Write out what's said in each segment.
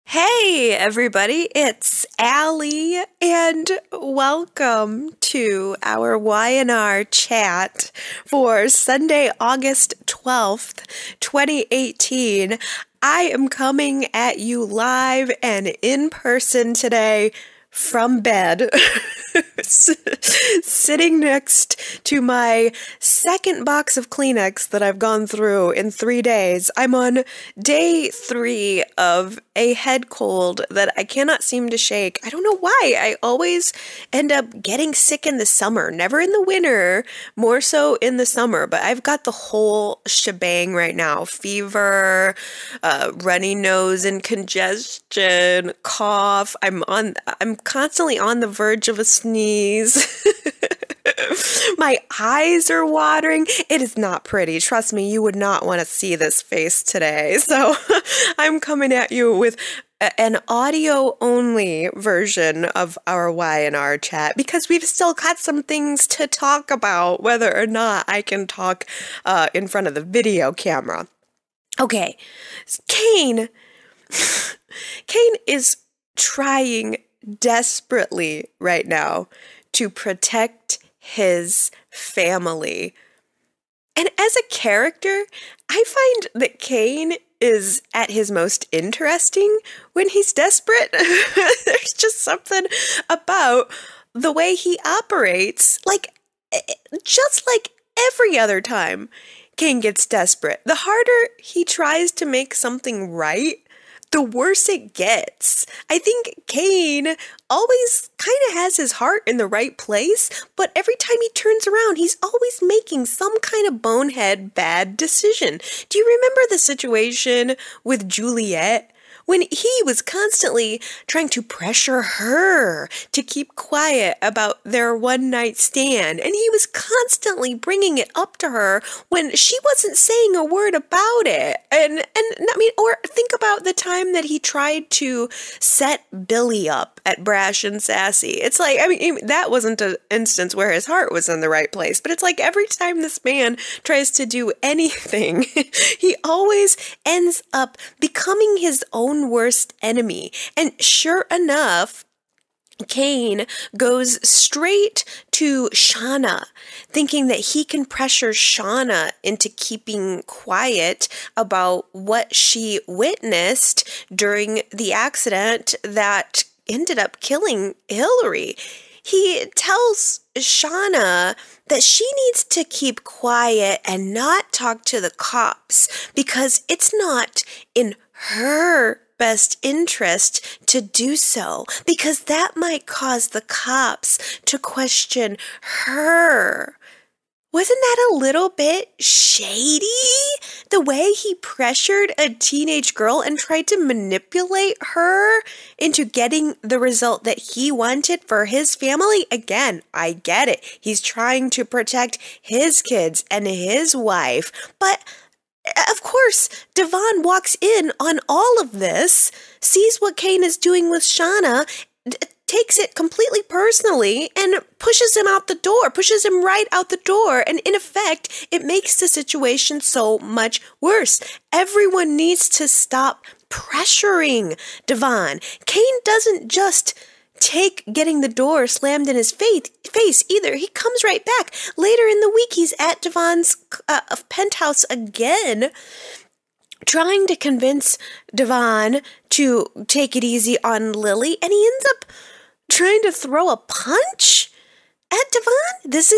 Hey everybody, it's Allie and welcome to our Y&R Chat for Sunday, August 12th, 2018. I am coming at you live and in person today from bed, sitting next to my second box of Kleenex that I've gone through in 3 days. I'm on day 3 of a head cold that I cannot seem to shake. I don't know why. I always end up getting sick in the summer, never in the winter, more so in the summer, but I've got the whole shebang right now. Fever, runny nose and congestion, cough. I'm constantly on the verge of a sneeze. My eyes are watering. It is not pretty. Trust me, you would not want to see this face today. So I'm coming at you with an audio-only version of our Y&R chat because we've still got some things to talk about, whether or not I can talk in front of the video camera. Okay, Kane. Kane is trying desperately right now to protect his family. And as a character, I find that Kane is at his most interesting when he's desperate. There's just something about the way he operates, just like every other time Kane gets desperate. The harder he tries to make something right, the worse it gets. I think Kane always kind of has his heart in the right place, but every time he turns around, he's always making some kind of bonehead bad decision. Do you remember the situation with Juliet? When he was constantly trying to pressure her to keep quiet about their one-night stand, and he was constantly bringing it up to her when she wasn't saying a word about it. And I mean, or think about the time that he tried to set Billy up at Brash and Sassy. It's like, I mean, that wasn't an instance where his heart was in the right place, but it's like every time this man tries to do anything, he always ends up becoming his own worst enemy. And sure enough, Kane goes straight to Shauna, thinking that he can pressure Shauna into keeping quiet about what she witnessed during the accident that ended up killing Hillary. He tells Shauna that she needs to keep quiet and not talk to the cops because it's not in her best interest to do so, because that might cause the cops to question her. Wasn't that a little bit shady? The way he pressured a teenage girl and tried to manipulate her into getting the result that he wanted for his family? Again, I get it. He's trying to protect his kids and his wife, but of course, Devon walks in on all of this, sees what Kane is doing with Shauna, takes it completely personally, and pushes him out the door, pushes him right out the door. And in effect, it makes the situation so much worse. Everyone needs to stop pressuring Devon. Kane doesn't just take getting the door slammed in his face either. He comes right back. Later in the week, he's at Devon's penthouse again, trying to convince Devon to take it easy on Lily, and he ends up trying to throw a punch at Devon. This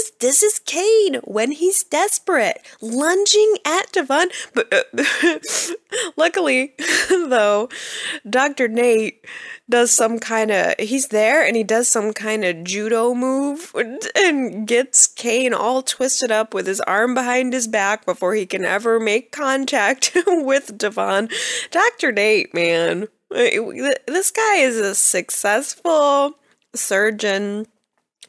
is Kane when he's desperate, lunging at Devon. But luckily, though, Dr. Nate does he's there and he does some kind of judo move and gets Kane all twisted up with his arm behind his back before he can ever make contact with Devon. Dr. Nate, man, this guy is a successful surgeon.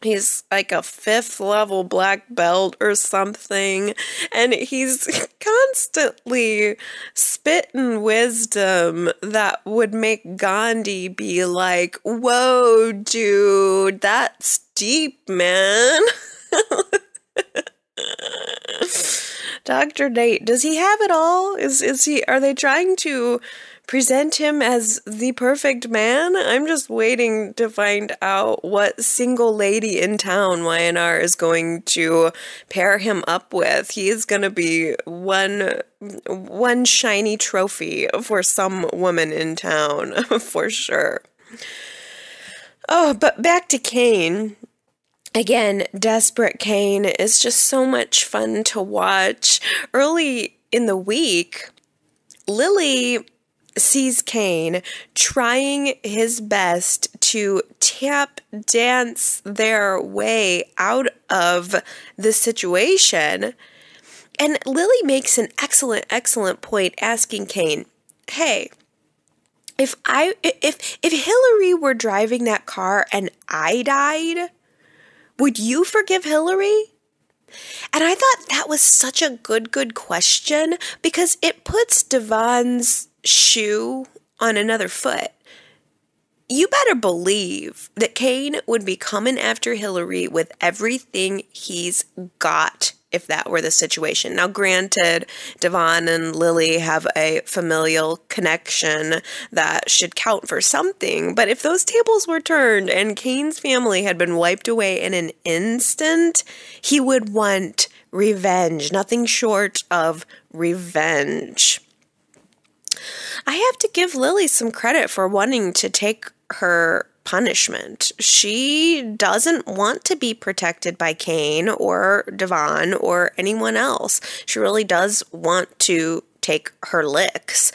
He's like a 5th level black belt or something, and he's constantly spitting wisdom that would make Gandhi be like, whoa, dude, that's deep, man. Dr. Nate, does he have it all? Are they trying to present him as the perfect man. I'm just waiting to find out what single lady in town Y&R is going to pair him up with. He is going to be one shiny trophy for some woman in town, for sure. Oh, but back to Kane. Again, desperate Kane is just so much fun to watch. Early in the week, Lily sees Kane trying his best to tap dance their way out of the situation. And Lily makes an excellent point asking Kane, hey, if Hillary were driving that car and I died, would you forgive Hillary? And I thought that was such a good question because it puts Devon's shoe on another foot. You better believe that Kane would be coming after Hillary with everything he's got if that were the situation. Now, granted, Devon and Lily have a familial connection that should count for something, but if those tables were turned and Kane's family had been wiped away in an instant, he would want revenge, nothing short of revenge. I have to give Lily some credit for wanting to take her punishment. She doesn't want to be protected by Kane or Devon or anyone else. She really does want to take her licks.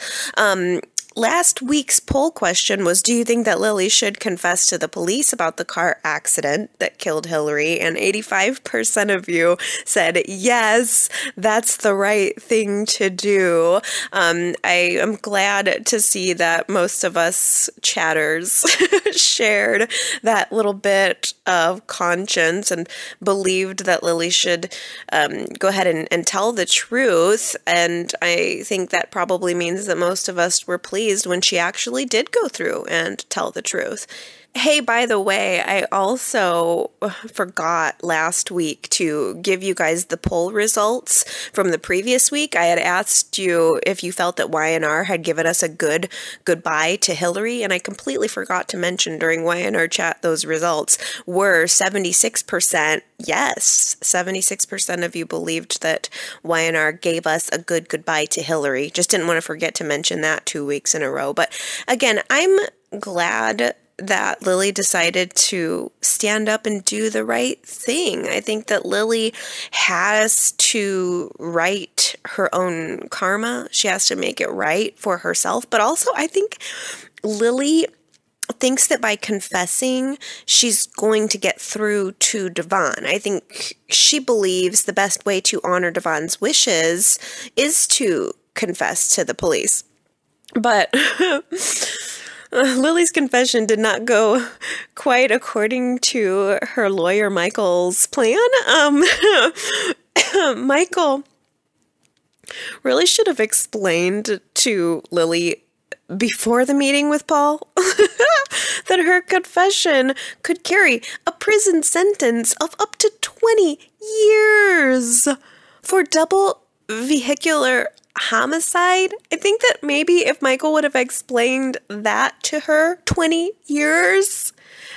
Last week's poll question was, do you think that Lily should confess to the police about the car accident that killed Hillary? And 85% of you said, yes, that's the right thing to do. I am glad to see that most of us chatters shared that little bit of conscience and believed that Lily should go ahead and tell the truth. And I think that probably means that most of us were pleased when she actually did go through and tell the truth. Hey, by the way, I also forgot last week to give you guys the poll results from the previous week. I had asked you if you felt that Y&R had given us a good goodbye to Hillary, and I completely forgot to mention during Y&R Chat those results were 76% yes. 76% of you believed that Y&R gave us a good goodbye to Hillary. Just didn't want to forget to mention that 2 weeks in a row. But again, I'm glad that Lily decided to stand up and do the right thing. I think that Lily has to right her own karma. She has to make it right for herself. But also, I think Lily thinks that by confessing, she's going to get through to Devon. I think she believes the best way to honor Devon's wishes is to confess to the police. But Lily's confession did not go quite according to her lawyer Michael's plan. Michael really should have explained to Lily before the meeting with Paul that her confession could carry a prison sentence of up to 20 years for double vehicular homicide. I think that maybe if Michael would have explained that to her, 20 years,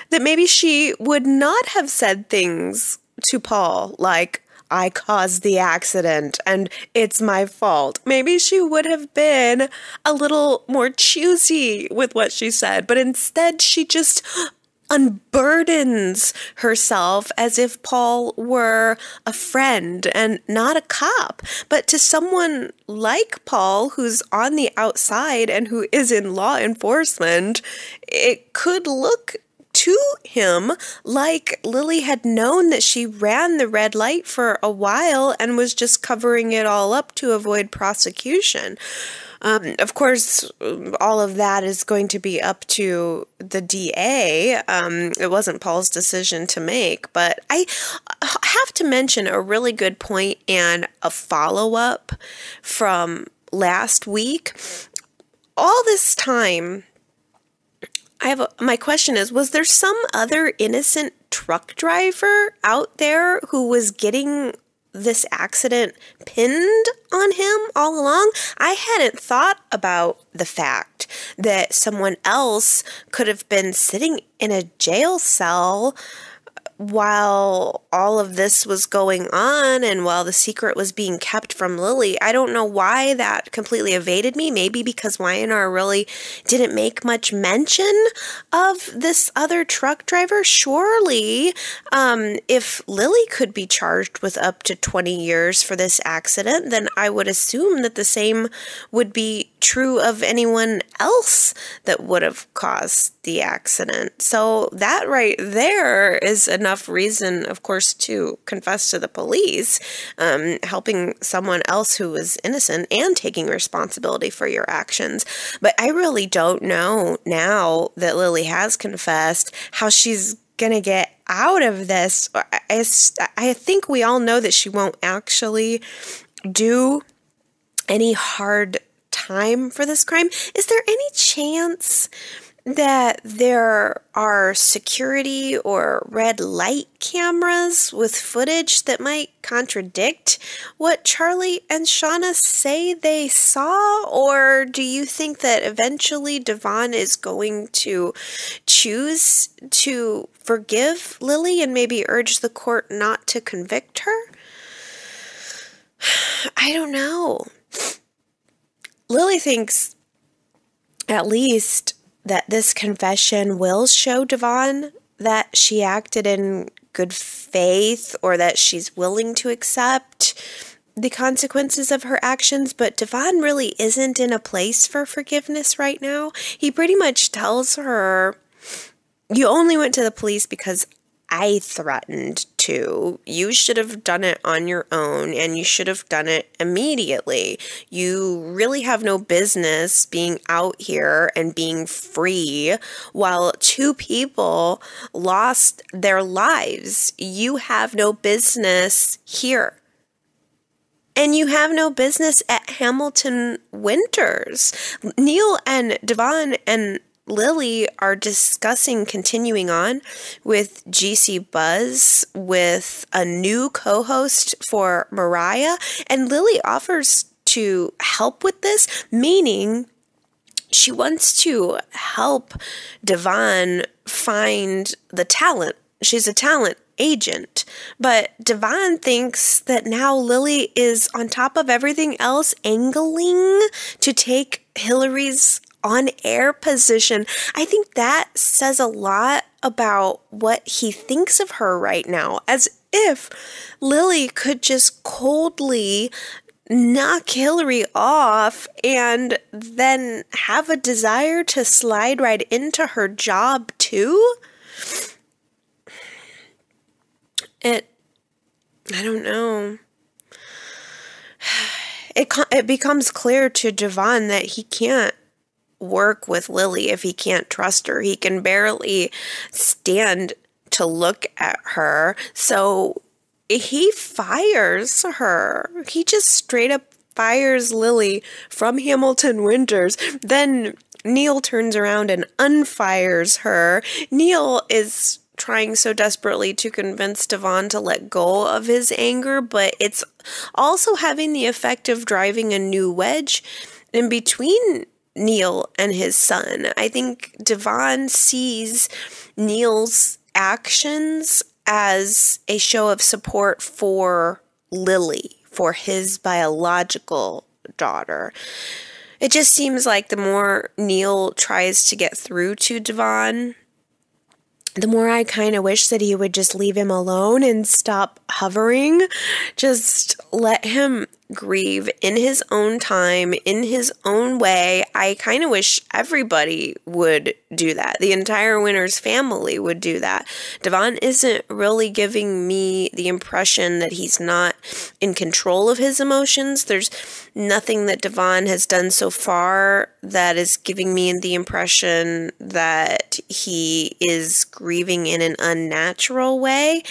that maybe she would not have said things to Paul like, I caused the accident and it's my fault. Maybe she would have been a little more choosy with what she said, but instead she just unburdens herself as if Paul were a friend and not a cop. But to someone like Paul, who's on the outside and who is in law enforcement, it could look to him like Lily had known that she ran the red light for a while and was just covering it all up to avoid prosecution. Of course, all of that is going to be up to the DA. It wasn't Paul's decision to make, but I have to mention a really good point and a follow-up from last week. All this time, my question is, was there some other innocent truck driver out there who was getting this accident pinned on him all along. I hadn't thought about the fact that someone else could have been sitting in a jail cell while all of this was going on and while the secret was being kept from Lily. I don't know why that completely evaded me. Maybe because Y&R really didn't make much mention of this other truck driver. Surely, if Lily could be charged with up to 20 years for this accident, then I would assume that the same would be true of anyone else that would have caused the accident. So that right there is enough reason, of course, to confess to the police, helping someone else who was innocent and taking responsibility for your actions. But I really don't know now that Lily has confessed how she's gonna get out of this. I think we all know that she won't actually do any hard time for this crime. Is there any chance that there are security or red light cameras with footage that might contradict what Charlie and Shauna say they saw? Or do you think that eventually Devon is going to choose to forgive Lily and maybe urge the court not to convict her? I don't know. Lily thinks, at least, that this confession will show Devon that she acted in good faith or that she's willing to accept the consequences of her actions, but Devon really isn't in a place for forgiveness right now. He pretty much tells her, you only went to the police because I threatened to. You should have done it on your own, and you should have done it immediately. You really have no business being out here and being free while two people lost their lives. You have no business here. And you have no business at Hamilton Winters. Neil and Devon and Lily are discussing continuing on with GC Buzz with a new co-host for Mariah, and Lily offers to help with this, meaning she wants to help Devon find the talent. She's a talent agent, but Devon thinks that now Lily is on top of everything else, angling to take Hillary's on-air position. I think that says a lot about what he thinks of her right now, as if Lily could just coldly knock Hillary off and then have a desire to slide right into her job too. I don't know. It becomes clear to Devon that he can't work with Lily if he can't trust her. He can barely stand to look at her. So he fires her. He just straight up fires Lily from Hamilton Winters. Then Neil turns around and unfires her. Neil is trying so desperately to convince Devon to let go of his anger, but it's also having the effect of driving a new wedge in between Neil and his son. I think Devon sees Neil's actions as a show of support for Lily, for his biological daughter. It just seems like the more Neil tries to get through to Devon, the more I kind of wish that he would just leave him alone and stop hovering. Just let him grieve in his own time, in his own way. I kind of wish everybody would do that. The entire Winters family would do that. Devon isn't really giving me the impression that he's not in control of his emotions. There's nothing that Devon has done so far that is giving me the impression that he is grieving in an unnatural way.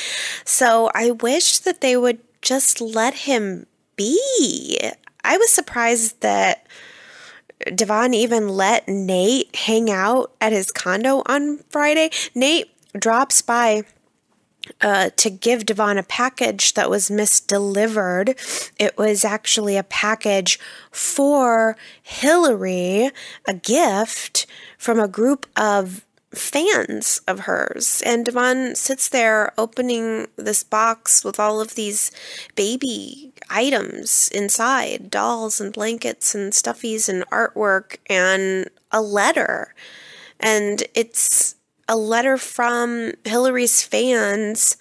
So I wish that they would just let him be. I was surprised that Devon even let Nate hang out at his condo on Friday. Nate drops by to give Devon a package that was misdelivered. It was actually a package for Hillary, a gift from a group of fans of hers. And Devon sits there opening this box with all of these baby items inside, dolls and blankets and stuffies and artwork and a letter. And it's a letter from Hillary's fans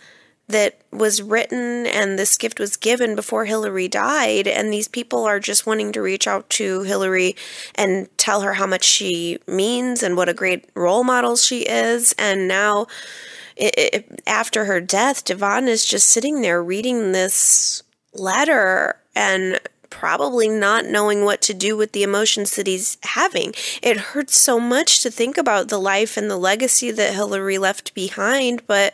that was written, and this gift was given before Hillary died, and these people are just wanting to reach out to Hillary and tell her how much she means and what a great role model she is. And now, after her death, Devon is just sitting there reading this letter and probably not knowing what to do with the emotions that he's having. It hurts so much to think about the life and the legacy that Hillary left behind, but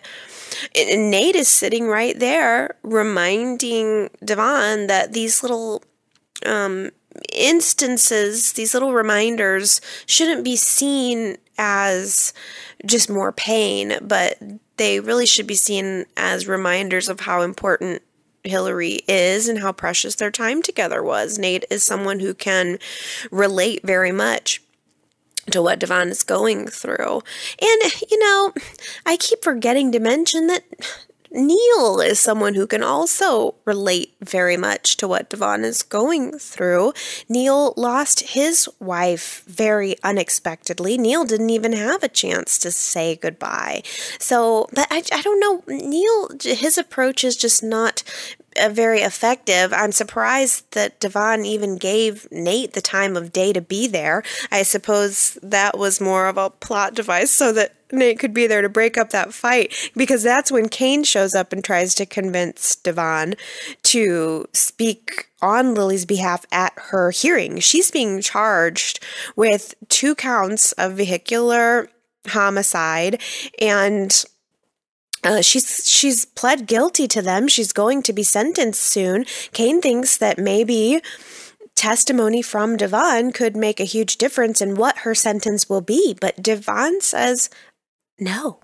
Nate is sitting right there reminding Devon that these little instances, these little reminders shouldn't be seen as just more pain, but they really should be seen as reminders of how important Hillary is and how precious their time together was. Nate is someone who can relate very much to what Devon is going through. And, I keep forgetting to mention that Neil is someone who can also relate very much to what Devon is going through. Neil lost his wife very unexpectedly. Neil didn't even have a chance to say goodbye. So, but I don't know, Neil, his approach is just not very effective. I'm surprised that Devon even gave Nate the time of day to be there. I suppose that was more of a plot device so that Nate could be there to break up that fight, because that's when Kane shows up and tries to convince Devon to speak on Lily's behalf at her hearing. She's being charged with 2 counts of vehicular homicide, and she's pled guilty to them. She's going to be sentenced soon. Kane thinks that maybe testimony from Devon could make a huge difference in what her sentence will be, but Devon says no.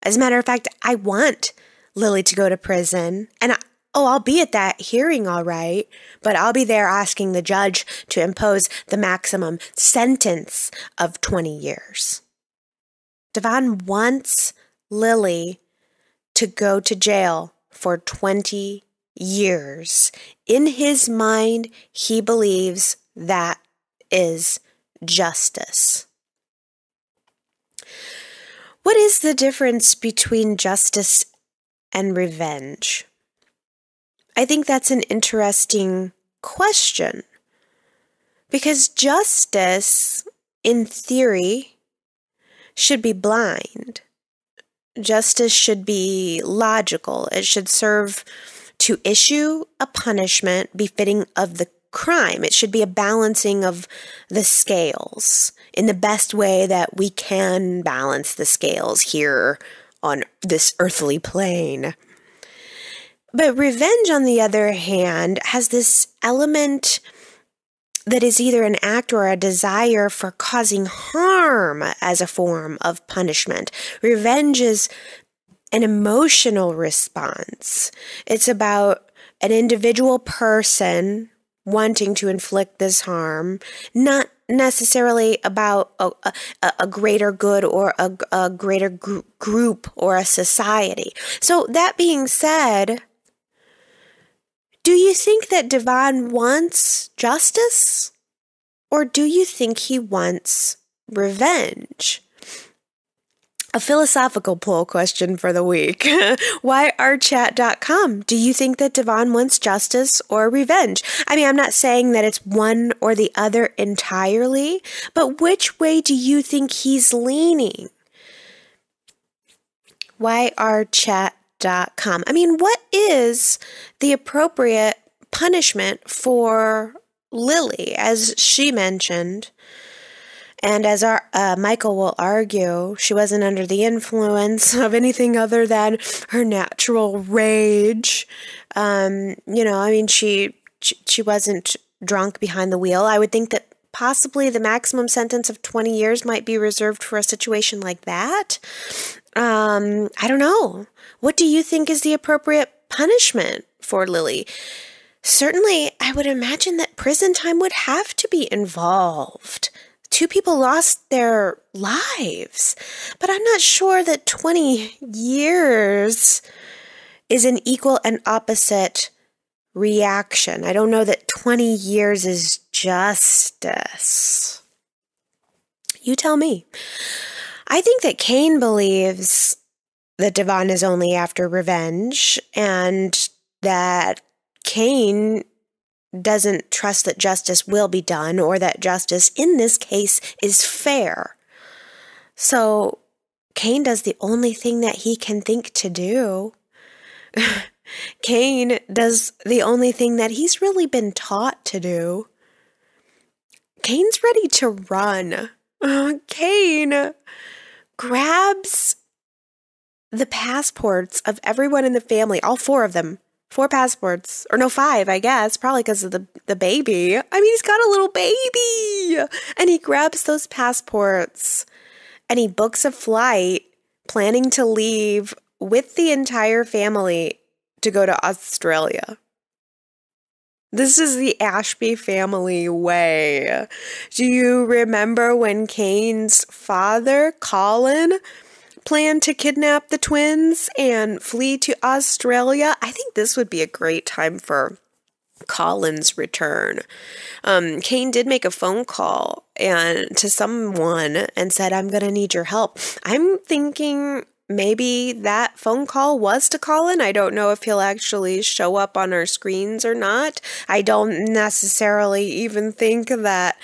As a matter of fact, I want Lily to go to prison, and I'll be at that hearing all right, but I'll be there asking the judge to impose the maximum sentence of 20 years. Devon wants Lily to go to jail for 20 years. In his mind, he believes that is justice. What is the difference between justice and revenge? I think that's an interesting question, because justice, in theory, should be blind. Justice should be logical. It should serve to issue a punishment befitting of the crime. It should be a balancing of the scales in the best way that we can balance the scales here on this earthly plane. But revenge, on the other hand, has this element that is either an act or a desire for causing harm as a form of punishment. Revenge is an emotional response. It's about an individual person wanting to inflict this harm, not necessarily about a greater good or a greater group or a society. So that being said, do you think that Devon wants justice, or do you think he wants revenge? A philosophical poll question for the week. YRChat.com. Do you think that Devon wants justice or revenge? I mean, I'm not saying that it's one or the other entirely, but which way do you think he's leaning? YRChat.com. I mean, what is the appropriate punishment for Lily? As she mentioned, and as Michael will argue, she wasn't under the influence of anything other than her natural rage. She wasn't drunk behind the wheel. I would think that possibly the maximum sentence of 20 years might be reserved for a situation like that. I don't know. What do you think is the appropriate punishment for Lily? Certainly, I would imagine that prison time would have to be involved. 2 people lost their lives, but I'm not sure that 20 years is an equal and opposite reaction. I don't know that 20 years is justice. You tell me. I think that Kane believes that Devon is only after revenge, and that Kane doesn't trust that justice will be done, or that justice in this case is fair. So Kane does the only thing that he can think to do. Kane does the only thing that he's really been taught to do. Kane's ready to run. Kane grabs the passports of everyone in the family, all 4 of them. 4 passports, or no, 5, I guess, probably because of the baby. I mean, he's got a little baby, and he grabs those passports, and he books a flight, planning to leave with the entire family to go to Australia. This is the Ashby family way. Do you remember when Kane's father, Colin, planned to kidnap the twins and flee to Australia? I think this would be a great time for Colin's return. Kane did make a phone call to someone and said, I'm going to need your help. I'm thinking maybe that phone call was to Colin. I don't know if he'll actually show up on our screens or not. I don't necessarily even think that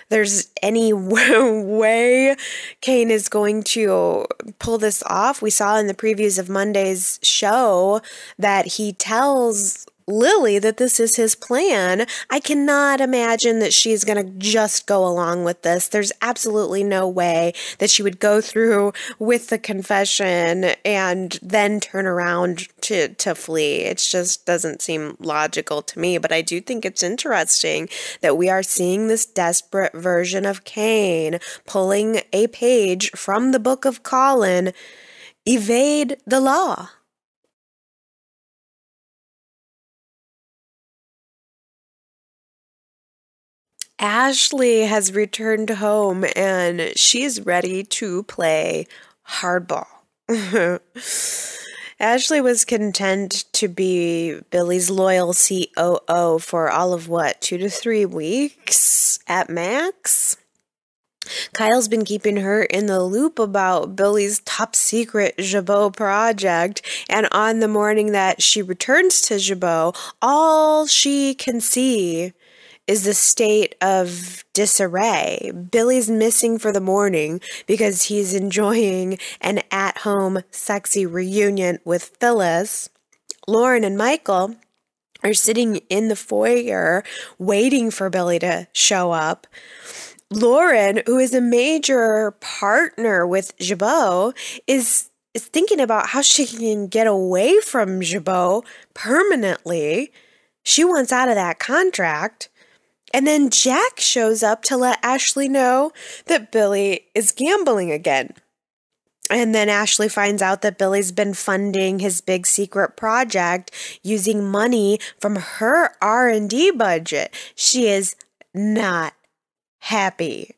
there's any way Kane is going to pull this off. We saw in the previews of Monday's show that he tells Lily that this is his plan. I cannot imagine that she's going to just go along with this. There's absolutely no way that she would go through with the confession and then turn around to flee. It just doesn't seem logical to me, but I do think it's interesting that we are seeing this desperate version of Kane pulling a page from the book of Colin, evade the law. Ashley has returned home and she's ready to play hardball. Ashley was content to be Billy's loyal COO for all of 2 to 3 weeks at max. Kyle's been keeping her in the loop about Billy's top secret Jaboutique project, and on the morning that she returns to Jaboutique, all she can see is the state of disarray. Billy's missing for the morning because he's enjoying an at-home sexy reunion with Phyllis. Lauren and Michael are sitting in the foyer waiting for Billy to show up. Lauren, who is a major partner with Jaboutique, is thinking about how she can get away from Jaboutique permanently. She wants out of that contract. And then Jack shows up to let Ashley know that Billy is gambling again. And then Ashley finds out that Billy's been funding his big secret project using money from her R&D budget. She is not happy.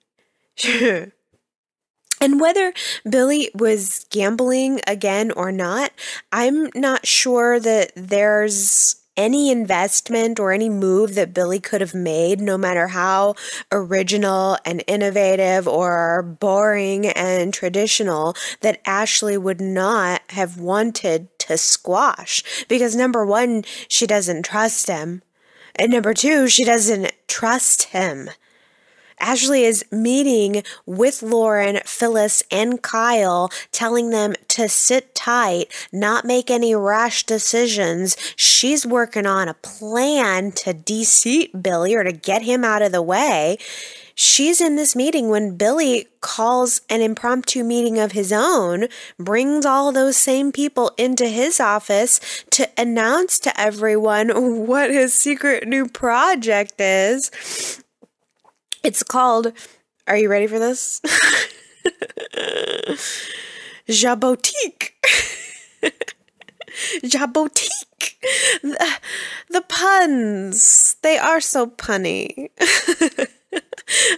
And whether Billy was gambling again or not, I'm not sure that there's any investment or any move that Billy could have made, no matter how original and innovative or boring and traditional, that Ashley would not have wanted to squash. Because number one, she doesn't trust him. And number two, she doesn't trust him. Ashley is meeting with Lauren, Phyllis, and Kyle, telling them to sit tight, not make any rash decisions. She's working on a plan to de-seat Billy or to get him out of the way. She's in this meeting when Billy calls an impromptu meeting of his own, brings all those same people into his office to announce to everyone what his secret new project is. It's called, are you ready for this? Jaboutique. Jaboutique. The puns. They are so punny.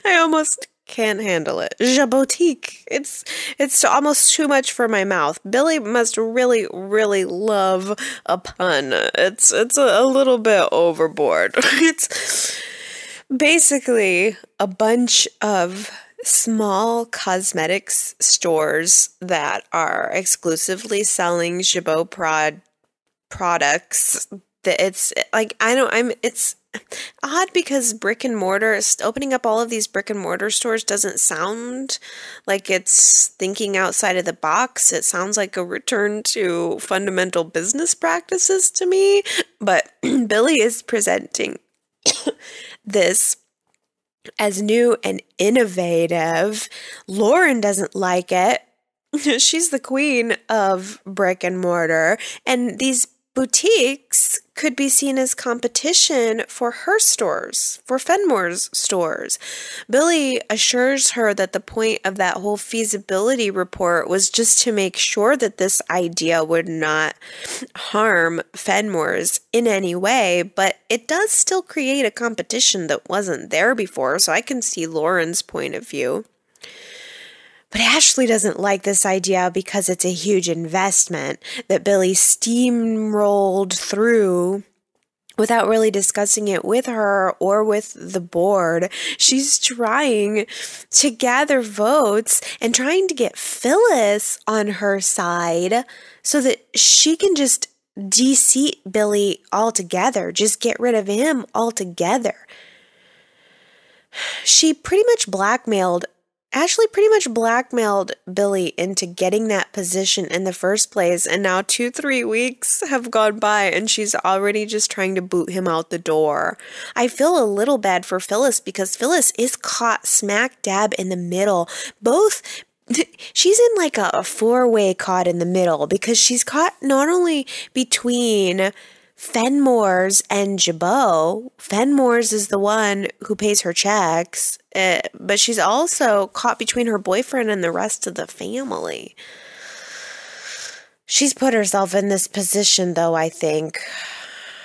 I almost can't handle it. Jaboutique. It's almost too much for my mouth. Billy must really, really love a pun. It's a little bit overboard. It's basically a bunch of small cosmetics stores that are exclusively selling Jabot products. That it's like, it's odd because brick and mortar, opening up all of these brick and mortar stores doesn't sound like it's thinking outside of the box. It sounds like a return to fundamental business practices to me. But Billy is presenting this as new and innovative. Lauren doesn't like it. She's the queen of brick and mortar, and these boutiques could be seen as competition for her stores, for Fenmore's stores. Billy assures her that the point of that whole feasibility report was just to make sure that this idea would not harm Fenmore's in any way, but it does still create a competition that wasn't there before, so I can see Lauren's point of view. But Ashley doesn't like this idea because it's a huge investment that Billy steamrolled through without really discussing it with her or with the board. She's trying to gather votes and trying to get Phyllis on her side so that she can just de-seat Billy altogether, just get rid of him altogether. Ashley pretty much blackmailed Billy into getting that position in the first place, and now 2-3 weeks have gone by and she's already just trying to boot him out the door. I feel a little bad for Phyllis because Phyllis is caught smack dab in the middle. She's in like a four-way caught in the middle because she's caught not only between Fenmore's and Jabot. Fenmore's is the one who pays her checks, but she's also caught between her boyfriend and the rest of the family. She's put herself in this position, though, I think.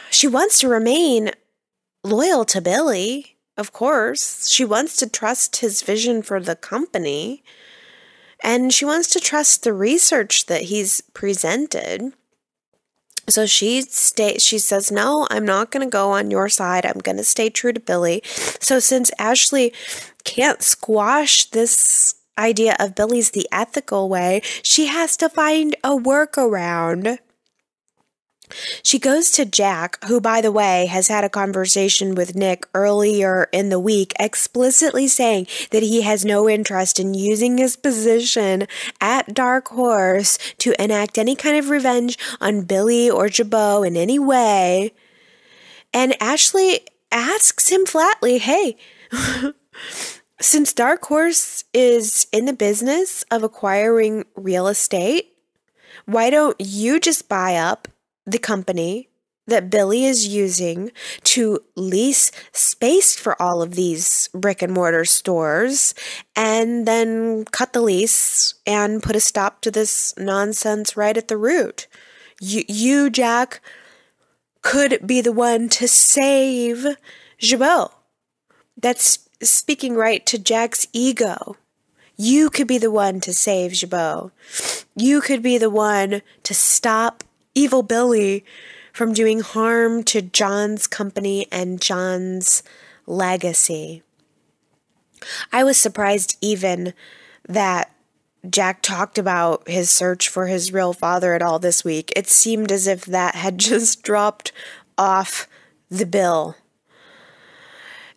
She wants to remain loyal to Billy, of course. She wants to trust his vision for the company, and she wants to trust the research that he's presented. So she says, no, I'm not going to go on your side. I'm going to stay true to Billy. So since Ashley can't squash this idea of Billy's the ethical way, she has to find a workaround. She goes to Jack, who, by the way, has had a conversation with Nick earlier in the week, explicitly saying that he has no interest in using his position at Dark Horse to enact any kind of revenge on Billy or Jabot in any way. And Ashley asks him flatly, hey, since Dark Horse is in the business of acquiring real estate, why don't you just buy up the company that Billy is using to lease space for all of these brick and mortar stores and then cut the lease and put a stop to this nonsense right at the root? You, Jack, could be the one to save Jabot. That's speaking right to Jack's ego. You could be the one to save Jabot. You could be the one to stop Evil Billy from doing harm to John's company and John's legacy. I was surprised even that Jack talked about his search for his real father at all this week. It seemed as if that had just dropped off the bill.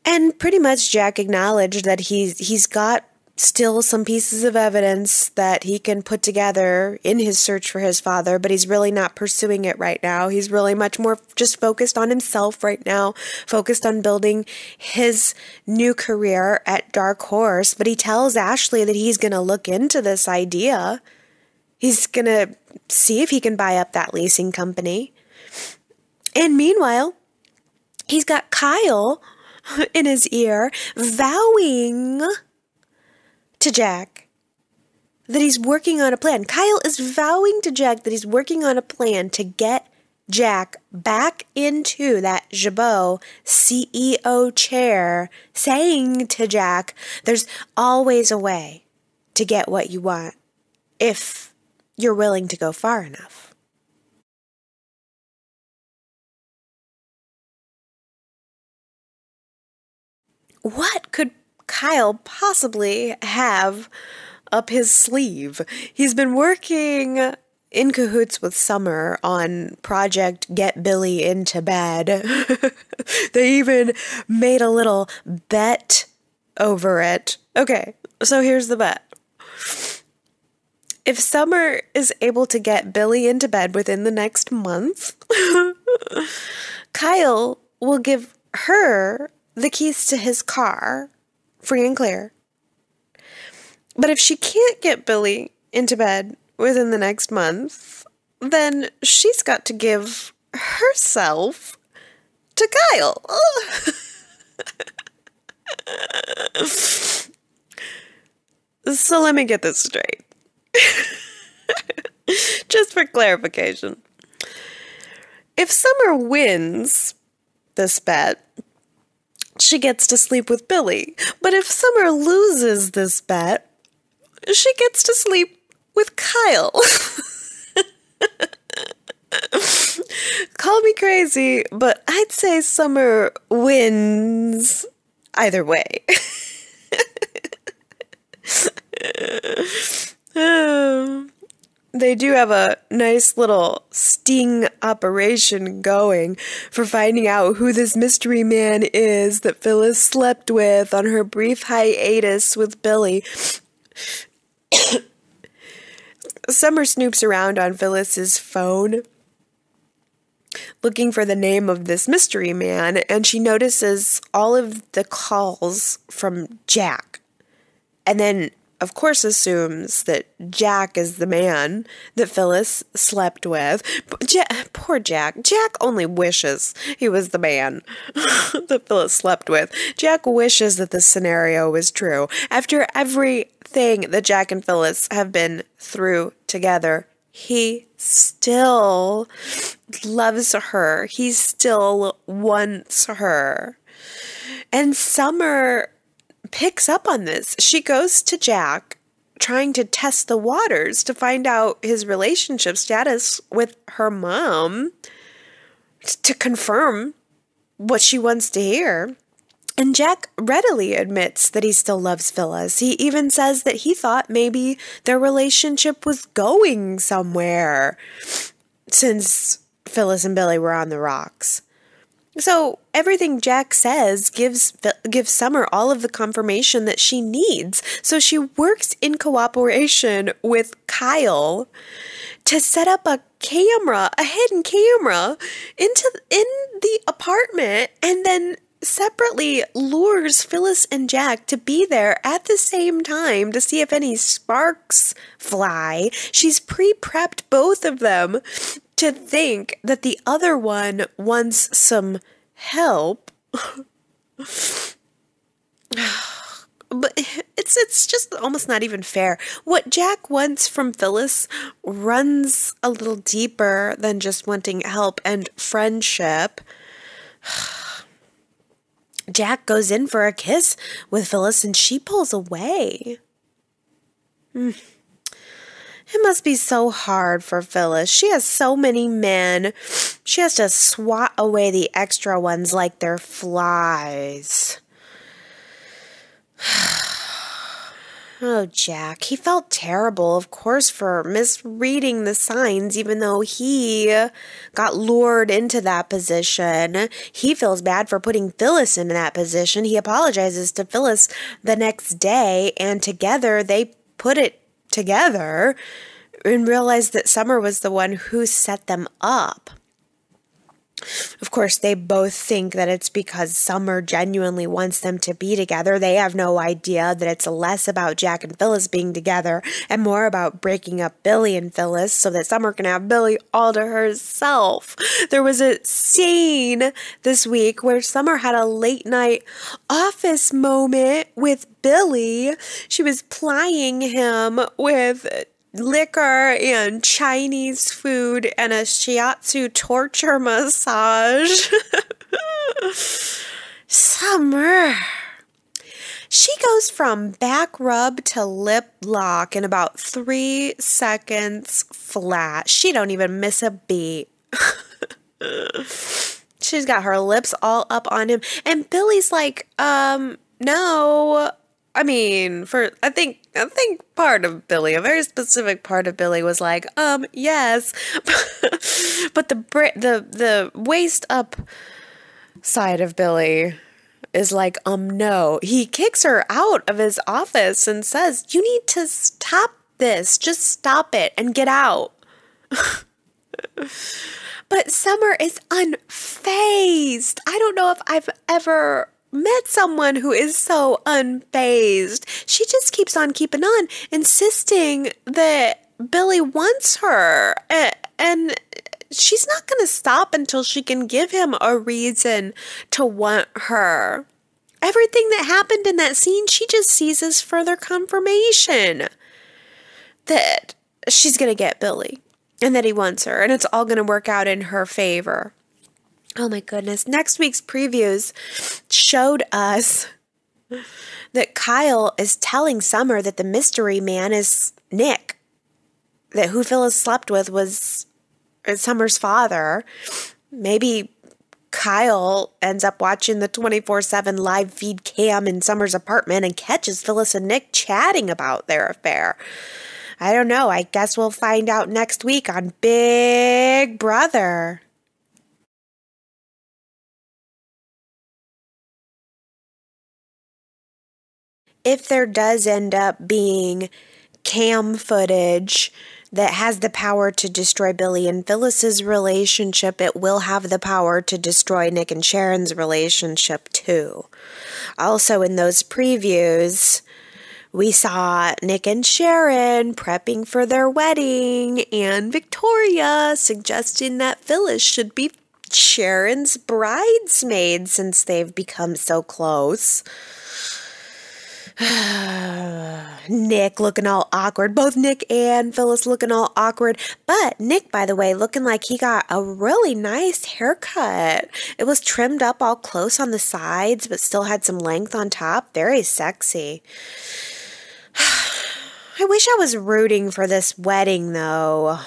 And pretty much Jack acknowledged that he's got still some pieces of evidence that he can put together in his search for his father, but he's really not pursuing it right now. He's really much more just focused on himself right now, focused on building his new career at Dark Horse. But he tells Ashley that he's going to look into this idea. He's going to see if he can buy up that leasing company. And meanwhile, he's got Kyle in his ear, vowing to Jack that he's working on a plan. Kyle is vowing to Jack that he's working on a plan to get Jack back into that Jabot CEO chair, saying to Jack, there's always a way to get what you want if you're willing to go far enough. What could Kyle possibly have up his sleeve? He's been working in cahoots with Summer on Project Get Billy into Bed. They even made a little bet over it. Okay, so here's the bet. If Summer is able to get Billy into bed within the next month, Kyle will give her the keys to his car, free and clear. But if she can't get Billy into bed within the next month, then she's got to give herself to Kyle. So let me get this straight. Just for clarification. If Summer wins this bet, she gets to sleep with Billy. But if Summer loses this bet, she gets to sleep with Kyle. Call me crazy, but I'd say Summer wins either way. They do have a nice little sting operation going for finding out who this mystery man is that Phyllis slept with on her brief hiatus with Billy. Summer snoops around on Phyllis's phone looking for the name of this mystery man, and she notices all of the calls from Jack. And then, of course, assumes that Jack is the man that Phyllis slept with. Poor Jack. Jack only wishes he was the man that Phyllis slept with. Jack wishes that this scenario was true. After everything that Jack and Phyllis have been through together, he still loves her. He still wants her. And Summer picks up on this. She goes to Jack, trying to test the waters to find out his relationship status with her mom, to confirm what she wants to hear. And Jack readily admits that he still loves Phyllis. He even says that he thought maybe their relationship was going somewhere since Phyllis and Billy were on the rocks. So everything Jack says gives Summer all of the confirmation that she needs. So she works in cooperation with Kyle to set up a hidden camera in the apartment, and then separately lures Phyllis and Jack to be there at the same time to see if any sparks fly. She's pre-prepped both of them to think that the other one wants some help. But it's just almost not even fair. What Jack wants from Phyllis runs a little deeper than just wanting help and friendship. Jack goes in for a kiss with Phyllis and she pulls away. It must be so hard for Phyllis. She has so many men. She has to swat away the extra ones like they're flies. Oh, Jack. He felt terrible, of course, for misreading the signs, even though he got lured into that position. He feels bad for putting Phyllis in that position. He apologizes to Phyllis the next day, and together they put it together and realized that Summer was the one who set them up. Of course, they both think that it's because Summer genuinely wants them to be together. They have no idea that it's less about Jack and Phyllis being together and more about breaking up Billy and Phyllis so that Summer can have Billy all to herself. There was a scene this week where Summer had a late night office moment with Billy. She was plying him with liquor and Chinese food and a shiatsu torture massage. Summer. She goes from back rub to lip lock in about 3 seconds flat. She don't even miss a beat. She's got her lips all up on him. And Billy's like, no. I mean, I think part of Billy, a very specific part of Billy was like, yes. But the waist up side of Billy is like, no. He kicks her out of his office and says, you need to stop this. Just stop it and get out. But Summer is unfazed. I don't know if I've ever met someone who is so unfazed. She just keeps on keeping on, insisting that Billy wants her. And she's not going to stop until she can give him a reason to want her. Everything that happened in that scene, she just sees as further confirmation that she's going to get Billy and that he wants her, and it's all going to work out in her favor. Oh my goodness. Next week's previews showed us that Kyle is telling Summer that the mystery man is Nick. That who Phyllis slept with was Summer's father. Maybe Kyle ends up watching the 24/7 live feed cam in Summer's apartment and catches Phyllis and Nick chatting about their affair. I don't know. I guess we'll find out next week on Big Brother. If there does end up being cam footage that has the power to destroy Billy and Phyllis's relationship, it will have the power to destroy Nick and Sharon's relationship too. Also in those previews, we saw Nick and Sharon prepping for their wedding and Victoria suggesting that Phyllis should be Sharon's bridesmaid since they've become so close. Nick looking all awkward. Both Nick and Phyllis looking all awkward. But Nick, by the way, looking like he got a really nice haircut. It was trimmed up all close on the sides, but still had some length on top. Very sexy. I wish I was rooting for this wedding, though.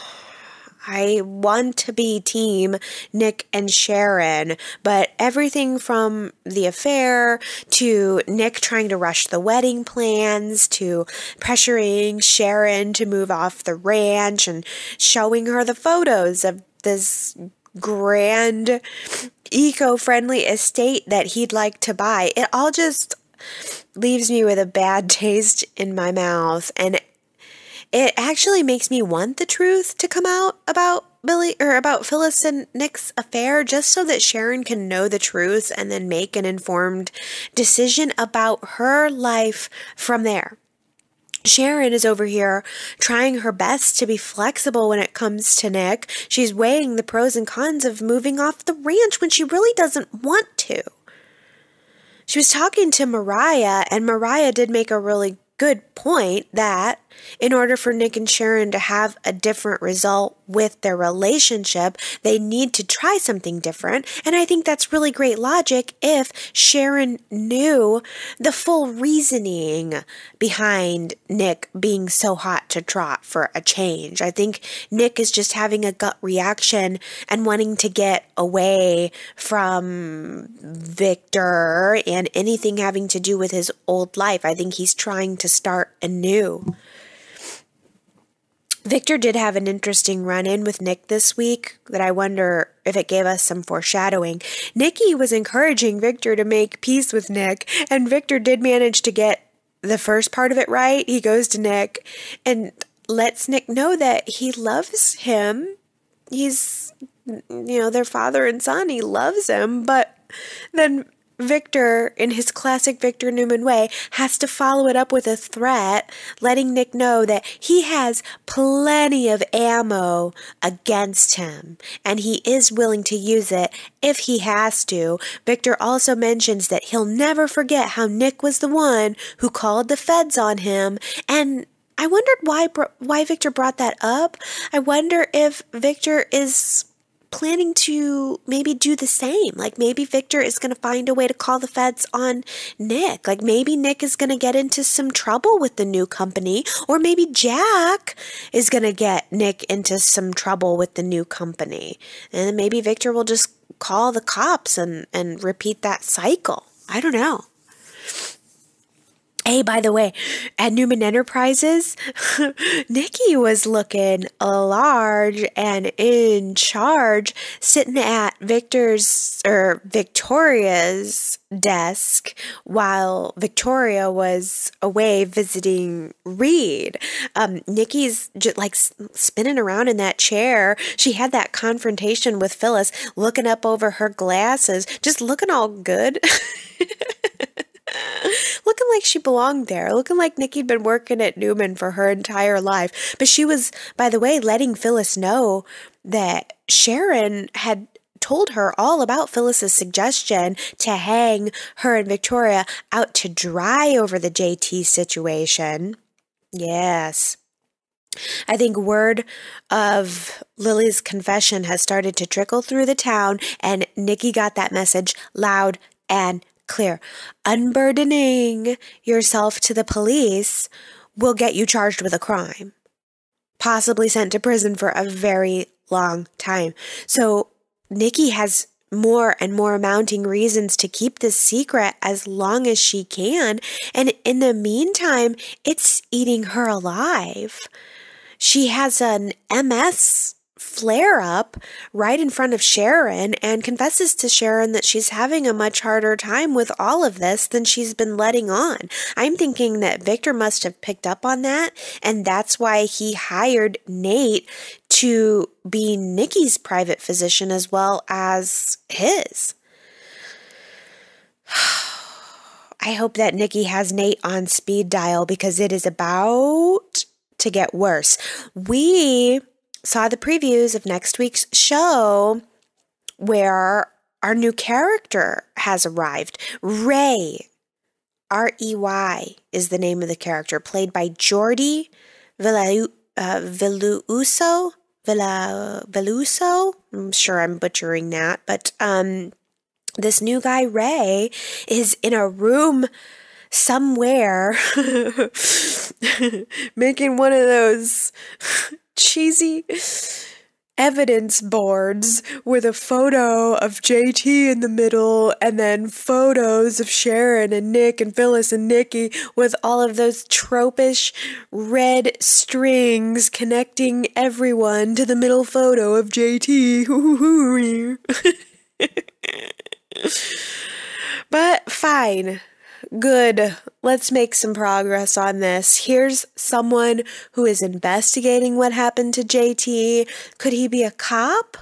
I want to be team Nick and Sharon, but everything from the affair to Nick trying to rush the wedding plans to pressuring Sharon to move off the ranch and showing her the photos of this grand eco-friendly estate that he'd like to buy. It all just leaves me with a bad taste in my mouth, and it actually makes me want the truth to come out about about Phyllis and Nick's affair, just so that Sharon can know the truth and then make an informed decision about her life from there. Sharon is over here trying her best to be flexible when it comes to Nick. She's weighing the pros and cons of moving off the ranch when she really doesn't want to. She was talking to Mariah, and Mariah did make a really good point that in order for Nick and Sharon to have a different result with their relationship, they need to try something different. And I think that's really great logic if Sharon knew the full reasoning behind Nick being so hot to trot for a change. I think Nick is just having a gut reaction and wanting to get away from Victor and anything having to do with his old life. I think he's trying to start anew. Victor did have an interesting run-in with Nick this week that I wonder if it gave us some foreshadowing. Nikki was encouraging Victor to make peace with Nick, and Victor did manage to get the first part of it right. He goes to Nick and lets Nick know that he loves him. He's their father and son. He loves him, but then Victor, in his classic Victor Newman way, has to follow it up with a threat, letting Nick know that he has plenty of ammo against him, and he is willing to use it if he has to. Victor also mentions that he'll never forget how Nick was the one who called the feds on him, and I wondered why Victor brought that up. I wonder if Victor is planning to maybe do the same. Like maybe Victor is going to find a way to call the feds on Nick. Like maybe Nick is going to get into some trouble with the new company, or maybe Jack is going to get Nick into some trouble with the new company. And then maybe Victor will just call the cops and repeat that cycle. I don't know. Hey, by the way, at Newman Enterprises, Nikki was looking large and in charge, sitting at Victoria's desk while Victoria was away visiting Reed. Nikki's just like spinning around in that chair. She had that confrontation with Phyllis, looking up over her glasses, just looking all good. Looking like she belonged there, looking like Nikki'd been working at Newman for her entire life. But she was, by the way, letting Phyllis know that Sharon had told her all about Phyllis's suggestion to hang her and Victoria out to dry over the JT situation. Yes. I think word of Lily's confession has started to trickle through the town, and Nikki got that message loud and clear. Unburdening yourself to the police will get you charged with a crime, possibly sent to prison for a very long time. So Nikki has more and more mounting reasons to keep this secret as long as she can, and in the meantime, it's eating her alive. She has an MS flare-up right in front of Sharon and confesses to Sharon that she's having a much harder time with all of this than she's been letting on. I'm thinking that Victor must have picked up on that, and that's why he hired Nate to be Nikki's private physician as well as his. I hope that Nikki has Nate on speed dial, because it is about to get worse. We saw the previews of next week's show where our new character has arrived. Ray, R-E-Y is the name of the character, played by Jordi Veluso. I'm sure I'm butchering that, but this new guy, Ray, is in a room somewhere making one of those cheesy evidence boards with a photo of JT in the middle, and then photos of Sharon and Nick and Phyllis and Nikki with all of those tropish red strings connecting everyone to the middle photo of JT. But fine. Good. Let's make some progress on this. Here's someone who is investigating what happened to JT. Could he be a cop?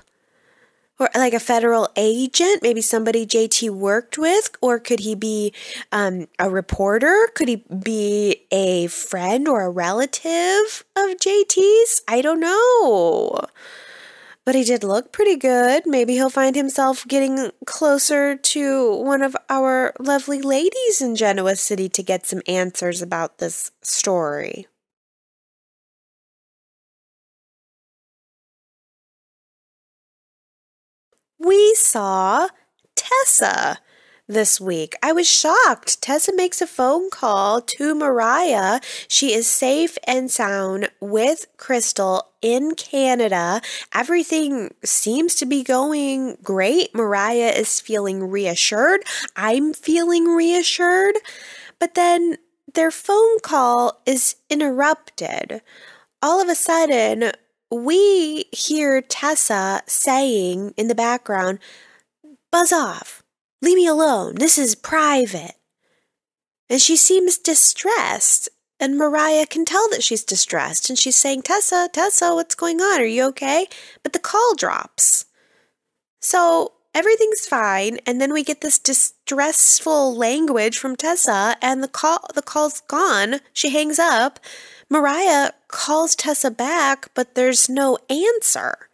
Or like a federal agent? Maybe somebody JT worked with? Or could he be a reporter? Could he be a friend or a relative of JT's? I don't know. But he did look pretty good. Maybe he'll find himself getting closer to one of our lovely ladies in Genoa City to get some answers about this story. We saw Tessa this week. I was shocked. Tessa makes a phone call to Mariah. She is safe and sound with Crystal in Canada. Everything seems to be going great. Mariah is feeling reassured. I'm feeling reassured. But then their phone call is interrupted. All of a sudden, we hear Tessa saying in the background, "Buzz off. Leave me alone. This is private." And she seems distressed. And Mariah can tell that she's distressed. And she's saying, Tessa, what's going on? Are you okay? But the call drops. So everything's fine, and then we get this distressful language from Tessa, and the call's gone. She hangs up. Mariah calls Tessa back, but there's no answer.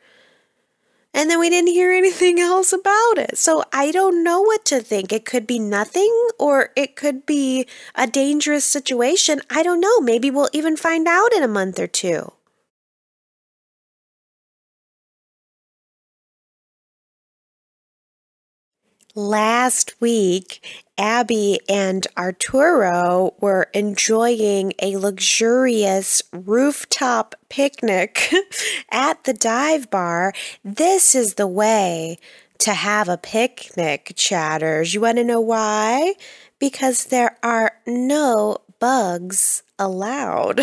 And then we didn't hear anything else about it. So I don't know what to think. It could be nothing, or it could be a dangerous situation. I don't know. Maybe we'll even find out in a month or two. Last week, Abby and Arturo were enjoying a luxurious rooftop picnic at the dive bar. This is the way to have a picnic, chatters. You want to know why? Because there are no bugs allowed.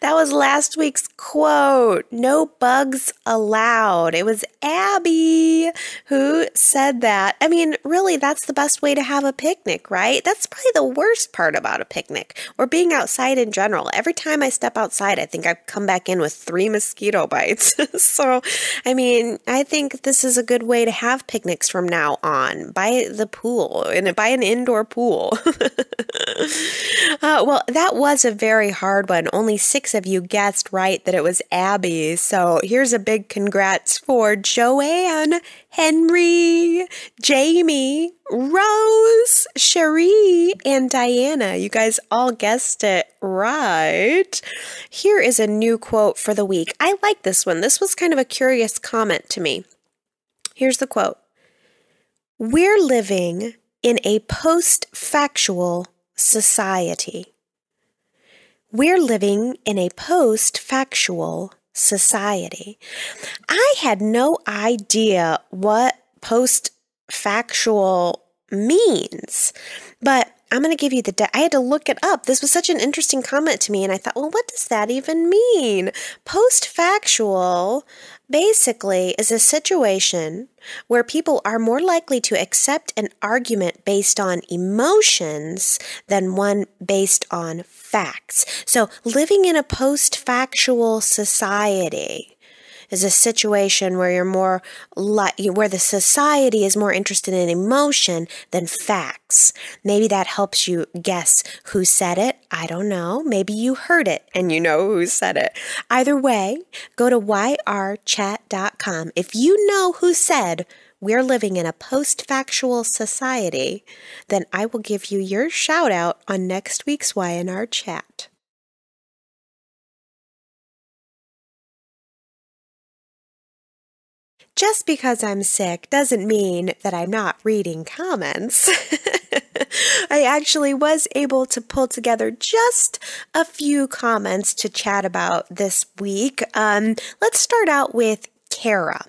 That was last week's quote. No bugs allowed. It was Abby who said that. I mean, really, that's the best way to have a picnic, right? That's probably the worst part about a picnic, or being outside in general. Every time I step outside, I think I come back in with 3 mosquito bites. So, I mean, I think this is a good way to have picnics from now on, by the pool, and by an indoor pool. Well, that was a very hard one. Only 6 of you guessed right that it was Abby. So here's a big congrats for Joanne, Henry, Jamie, Rose, Cherie, and Diana. You guys all guessed it right. Here is a new quote for the week. I like this one. This was kind of a curious comment to me. Here's the quote. We're living in a post-factual society. We're living in a post-factual society. I had no idea what post-factual means, but I'm going to give you I had to look it up. This was such an interesting comment to me, and I thought, well, what does that even mean? Post-factual basically is a situation where people are more likely to accept an argument based on emotions than one based on facts. So living in a post-factual society is a situation where you're more where the society is more interested in emotion than facts. Maybe that helps you guess who said it. I don't know. Maybe you heard it and you know who said it. Either way, go to yrchat.com. If you know who said we're living in a post-factual society, then I will give you your shout out on next week's Y&R Chat. Just because I'm sick doesn't mean that I'm not reading comments. I actually was able to pull together just a few comments to chat about this week. Let's start out with Kara.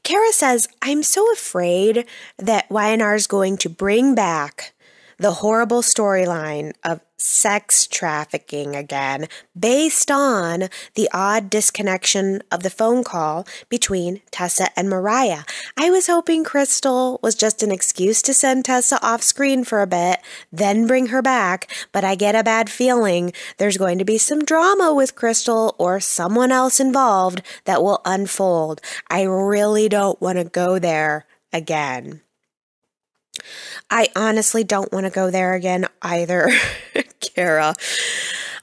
Kara says, I'm so afraid that Y&R is going to bring back the horrible storyline of sex trafficking again, based on the odd disconnection of the phone call between Tessa and Mariah. I was hoping Crystal was just an excuse to send Tessa off screen for a bit, then bring her back, but I get a bad feeling there's going to be some drama with Crystal or someone else involved that will unfold. I really don't want to go there again. I honestly don't want to go there again either, Kara.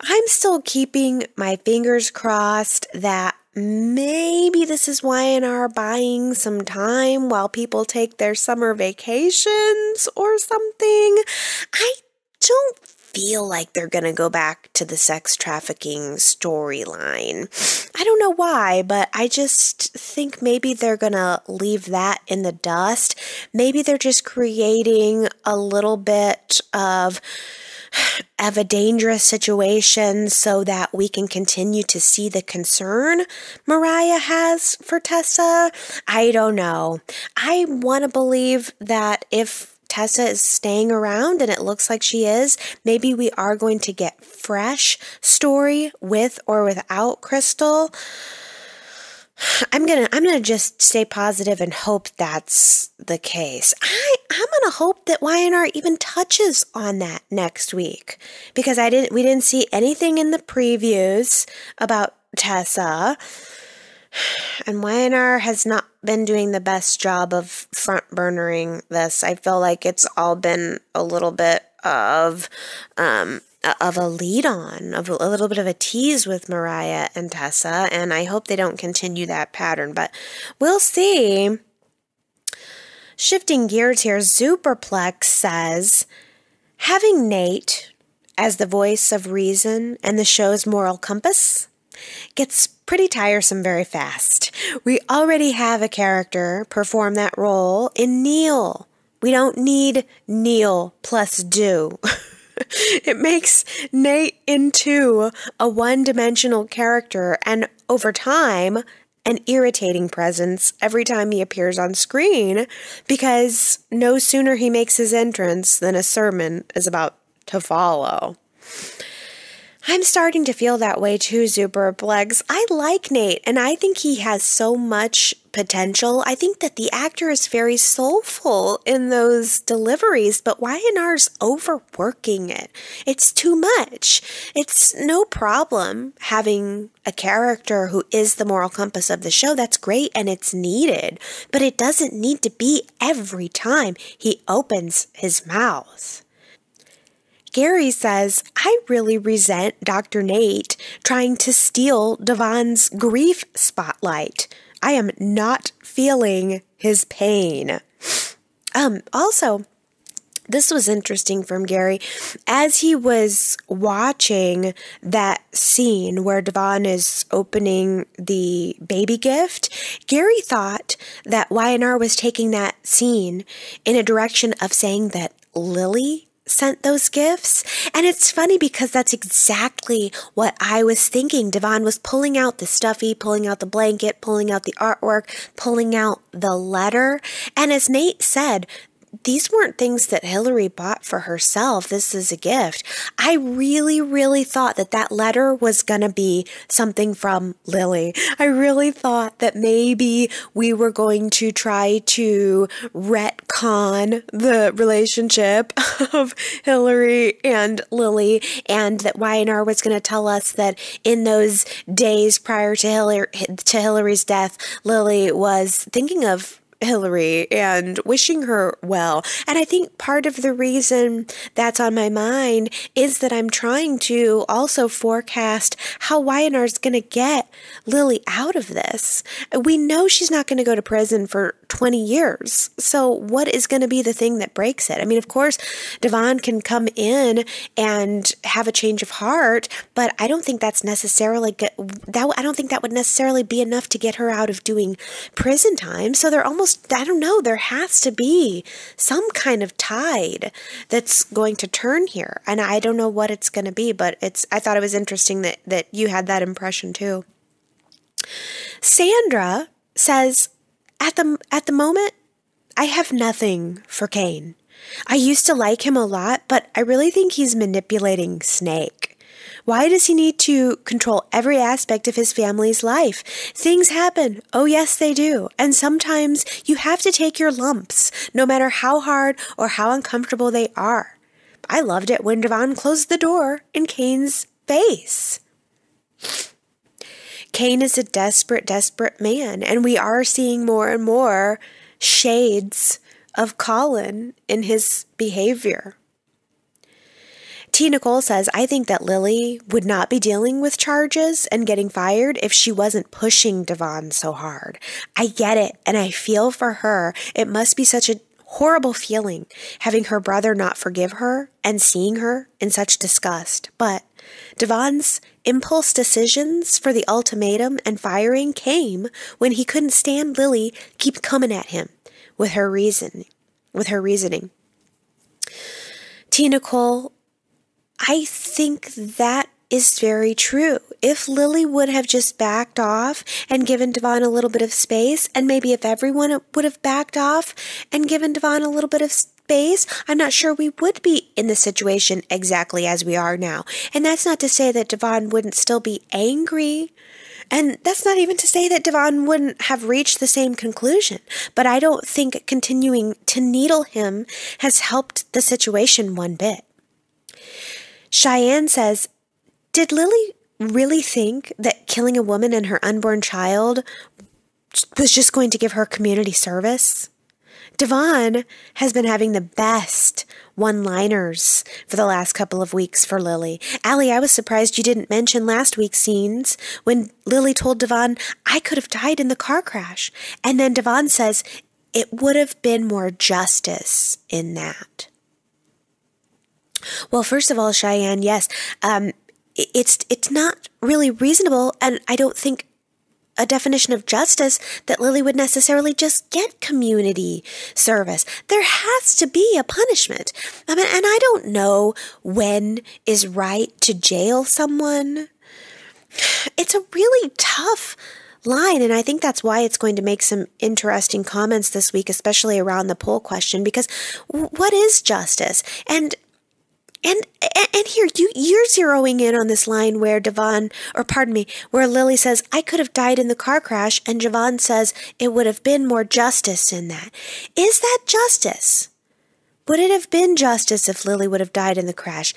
I'm still keeping my fingers crossed that maybe this is Y&R buying some time while people take their summer vacations or something. I don't feel like they're going to go back to the sex trafficking storyline. I don't know why, but I just think maybe they're going to leave that in the dust. Maybe they're just creating a little bit of a dangerous situation so that we can continue to see the concern Mariah has for Tessa. I don't know. I want to believe that if Tessa is staying around, and it looks like she is, maybe we are going to get fresh story with or without Crystal. I'm gonna just stay positive and hope that's the case. I'm gonna hope that Y&R even touches on that next week, because we didn't see anything in the previews about Tessa. And Y&R has not been doing the best job of front-burnering this. I feel like it's all been a little bit of a lead-on, of a little bit of a tease with Mariah and Tessa, and I hope they don't continue that pattern, but we'll see. Shifting gears here, Superplex says, having Nate as the voice of reason and the show's moral compass gets pretty tiresome very fast. We already have a character perform that role in Neil. We don't need Neil plus do. It makes Nate into a one-dimensional character and over time an irritating presence every time he appears on screen because no sooner he makes his entrance than a sermon is about to follow. I'm starting to feel that way too, Superplex. I like Nate, and I think he has so much potential. I think that the actor is very soulful in those deliveries, but Y&R's overworking it. It's too much. It's no problem having a character who is the moral compass of the show. That's great, and it's needed, but it doesn't need to be every time he opens his mouth. Gary says, I really resent Dr. Nate trying to steal Devon's grief spotlight. I am not feeling his pain. Also, this was interesting from Gary. As he was watching that scene where Devon is opening the baby gift, Gary thought that Y&R was taking that scene in a direction of saying that Lily sent those gifts. And it's funny because that's exactly what I was thinking. Devon was pulling out the stuffy, pulling out the blanket, pulling out the artwork, pulling out the letter. And as Nate said, these weren't things that Hillary bought for herself. This is a gift. I really, really thought that that letter was going to be something from Lily. I really thought that maybe we were going to try to retcon the relationship of Hillary and Lily, and that Y&R was going to tell us that in those days prior to Hillary's death, Lily was thinking of Hillary and wishing her well. And I think part of the reason that's on my mind is that I'm trying to also forecast how Y&R is going to get Lily out of this. We know she's not going to go to prison for 20 years. So what is going to be the thing that breaks it? I mean, of course, Devon can come in and have a change of heart, but I don't think that's necessarily good. I don't think that would necessarily be enough to get her out of doing prison time. So they're almost, I don't know, there has to be some kind of tide that's going to turn here. And I don't know what it's going to be, but I thought it was interesting that you had that impression too. Sandra says, at the moment, I have nothing for Kane. I used to like him a lot, but I really think he's manipulating Snake. Why does he need to control every aspect of his family's life? Things happen. Oh, yes, they do. And sometimes you have to take your lumps, no matter how hard or how uncomfortable they are. I loved it when Devon closed the door in Kane's face. Kane is a desperate, desperate man, and we are seeing more and more shades of Colin in his behavior. T. Nicole says, I think that Lily would not be dealing with charges and getting fired if she wasn't pushing Devon so hard. I get it, and I feel for her. It must be such a horrible feeling having her brother not forgive her and seeing her in such disgust. But Devon's impulse decisions for the ultimatum and firing came when he couldn't stand Lily keep coming at him with her reasoning. T. Nicole, I think that is very true. If Lily would have just backed off and given Devon a little bit of space, and maybe if everyone would have backed off and given Devon a little bit of space, I'm not sure we would be in the situation exactly as we are now. And that's not to say that Devon wouldn't still be angry. And that's not even to say that Devon wouldn't have reached the same conclusion. But I don't think continuing to needle him has helped the situation one bit. Cheyenne says, did Lily really think that killing a woman and her unborn child was just going to give her community service? Devon has been having the best one-liners for the last couple of weeks for Lily. Allie, I was surprised you didn't mention last week's scenes when Lily told Devon, I could have died in the car crash. And then Devon says, it would have been more justice in that. Well, first of all, Cheyenne, yes, it's not really reasonable, and I don't think a definition of justice that Lily would necessarily just get community service. There has to be a punishment. I mean, and I don't know when is right to jail someone. It's a really tough line, and I think that's why it's going to make some interesting comments this week, especially around the poll question, because what is justice? And here, you're zeroing in on this line where where Lily says, I could have died in the car crash, and Devon says it would have been more justice in that. Is that justice? Would it have been justice if Lily would have died in the crash?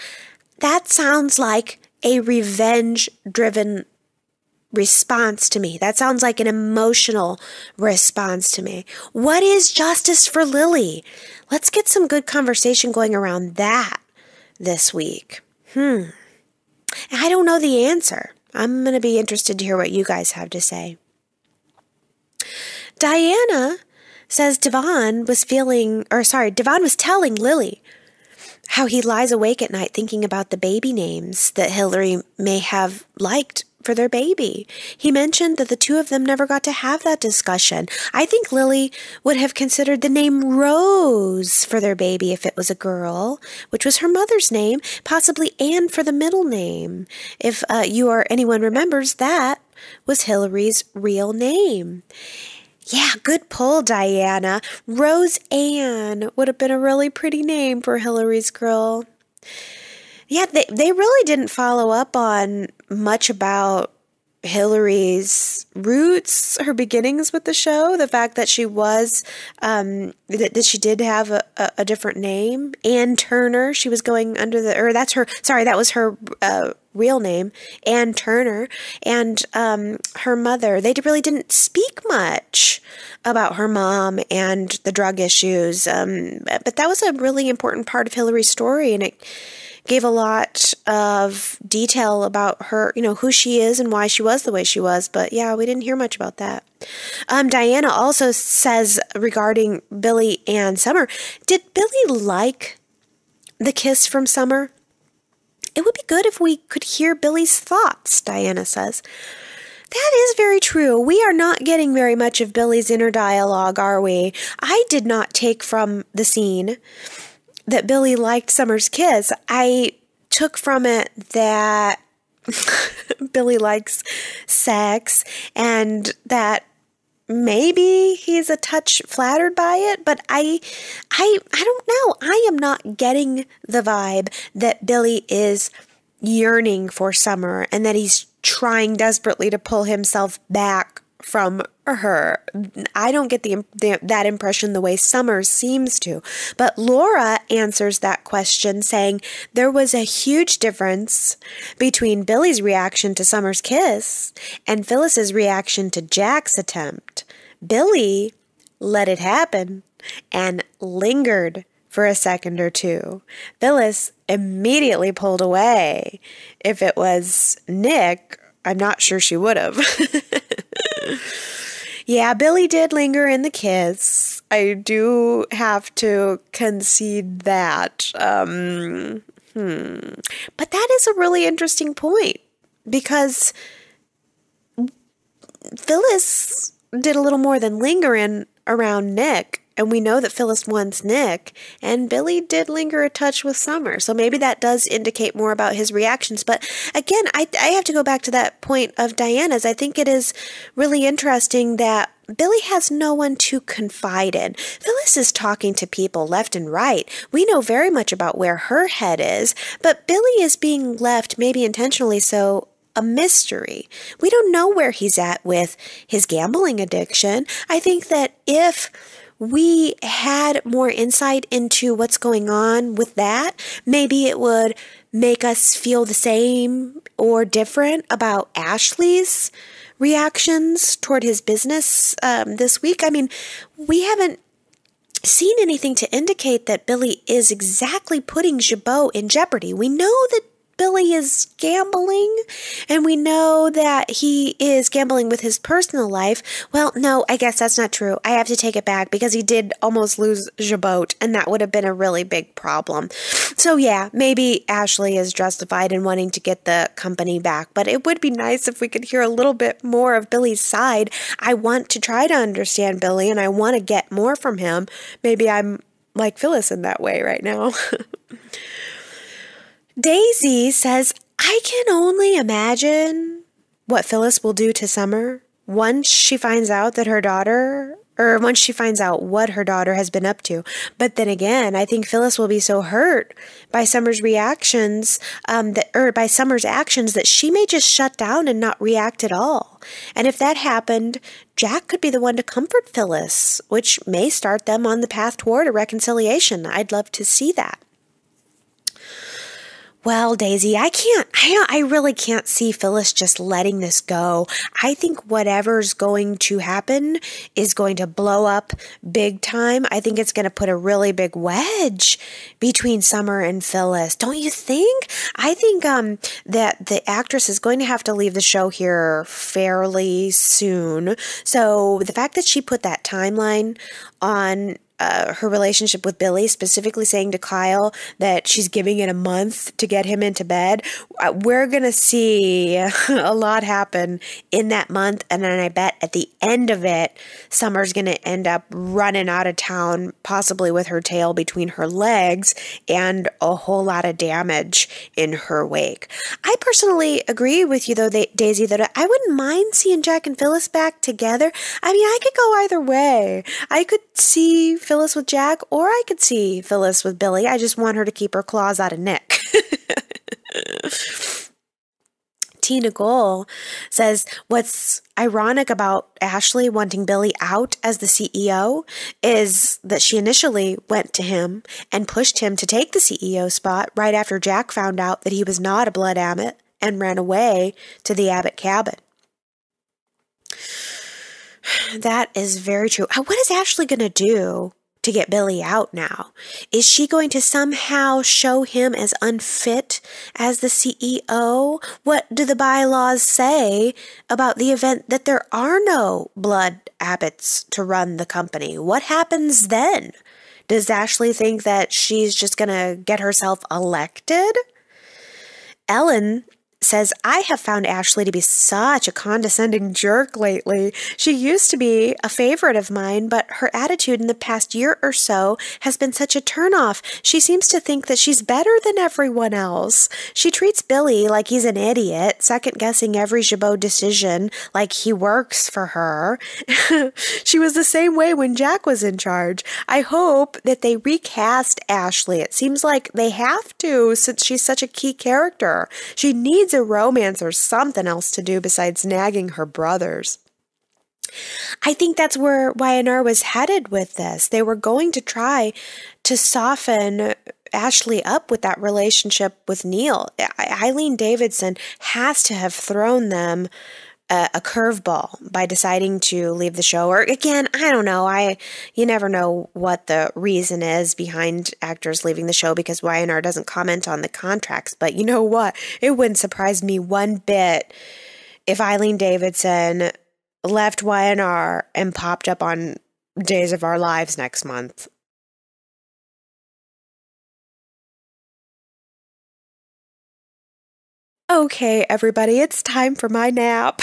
That sounds like a revenge-driven response to me. That sounds like an emotional response to me. What is justice for Lily? Let's get some good conversation going around that this week. I don't know the answer. I'm going to be interested to hear what you guys have to say. Diana says Devon was telling Lily how he lies awake at night thinking about the baby names that Hillary may have liked for their baby. He mentioned that the two of them never got to have that discussion. I think Lily would have considered the name Rose for their baby if it was a girl, which was her mother's name, possibly Anne for the middle name. If you or anyone remembers, that was Hillary's real name. Yeah, good pull, Diana. Rose Ann would have been a really pretty name for Hillary's girl. Yeah, they really didn't follow up on much about Hillary's roots, her beginnings with the show, the fact that she was, that she did have a different name. Ann Turner, she was going under that was her real name, Ann Turner, and her mother. They really didn't speak much about her mom and the drug issues, but that was a really important part of Hillary's story, and it gave a lot of detail about her, who she is and why she was the way she was. But yeah, we didn't hear much about that. Diana also says regarding Billy and Summer, did Billy like the kiss from Summer? It would be good if we could hear Billy's thoughts, Diana says. That is very true. We are not getting very much of Billy's inner dialogue, are we? I did not take from the scene that Billy liked Summer's kiss. I took from it that Billy likes sex and that maybe he's a touch flattered by it, but I don't know. I am not getting the vibe that Billy is yearning for Summer and that he's trying desperately to pull himself back from her. I don't get that impression the way Summer seems to. But Laura answers that question saying there was a huge difference between Billy's reaction to Summer's kiss and Phyllis's reaction to Jack's attempt. Billy let it happen and lingered for a second or two. Phyllis immediately pulled away. If it was Nick, I'm not sure she would have. Yeah, Billy did linger in the kiss. I do have to concede that. But that is a really interesting point because Phyllis did a little more than linger in around Nick. And we know that Phyllis wants Nick, and Billy did linger a touch with Summer. So maybe that does indicate more about his reactions. But again, I have to go back to that point of Diana's. I think it is really interesting that Billy has no one to confide in. Phyllis is talking to people left and right. We know very much about where her head is, but Billy is being left, maybe intentionally so, a mystery. We don't know where he's at with his gambling addiction. I think that if we had more insight into what's going on with that, maybe it would make us feel the same or different about Ashley's reactions toward his business this week. I mean, we haven't seen anything to indicate that Billy is exactly putting Jabot in jeopardy. We know that Billy is gambling, and we know that he is gambling with his personal life. Well, no, I guess that's not true. I have to take it back because he did almost lose Jabot, and that would have been a really big problem. So yeah, maybe Ashley is justified in wanting to get the company back, but it would be nice if we could hear a little bit more of Billy's side. I want to try to understand Billy, and I want to get more from him. Maybe I'm like Phyllis in that way right now. Daisy says, I can only imagine what Phyllis will do to Summer once she finds out that once she finds out what her daughter has been up to. But then again, I think Phyllis will be so hurt by Summer's reactions, by Summer's actions, that she may just shut down and not react at all. And if that happened, Jack could be the one to comfort Phyllis, which may start them on the path toward a reconciliation. I'd love to see that. Well, Daisy, I really can't see Phyllis just letting this go. I think whatever's going to happen is going to blow up big time. I think it's going to put a really big wedge between Summer and Phyllis. Don't you think? I think that the actress is going to have to leave the show here fairly soon. So the fact that she put that timeline on her relationship with Billy, specifically saying to Kyle that she's giving it a month to get him into bed, we're going to see a lot happen in that month. And then I bet at the end of it, Summer's going to end up running out of town, possibly with her tail between her legs and a whole lot of damage in her wake. I personally agree with you, though, Daisy, that I wouldn't mind seeing Jack and Phyllis back together. I mean, I could go either way. I could see Phyllis with Jack, or I could see Phyllis with Billy. I just want her to keep her claws out of Nick. T. Nicole says, what's ironic about Ashley wanting Billy out as the CEO is that she initially went to him and pushed him to take the CEO spot right after Jack found out that he was not a blood Abbott and ran away to the Abbott cabin. That is very true. What is Ashley going to do to get Billy out now? Is she going to somehow show him as unfit as the CEO? What do the bylaws say about the event that there are no blood Abbotts to run the company? What happens then? Does Ashley think that she's just going to get herself elected? Ellen says, I have found Ashley to be such a condescending jerk lately. She used to be a favorite of mine, but her attitude in the past year or so has been such a turnoff. She seems to think that she's better than everyone else. She treats Billy like he's an idiot, second-guessing every Jabot decision like he works for her. She was the same way when Jack was in charge. I hope that they recast Ashley. It seems like they have to, since she's such a key character. She needs a romance or something else to do besides nagging her brothers. I think that's where Y&R was headed with this. They were going to try to soften Ashley up with that relationship with Neil. Eileen Davidson has to have thrown them a curveball by deciding to leave the show. Or again, I don't know. You never know what the reason is behind actors leaving the show because Y&R doesn't comment on the contracts. But you know what? It wouldn't surprise me one bit if Eileen Davidson left Y&R and popped up on Days of Our Lives next month. Okay, everybody, it's time for my nap.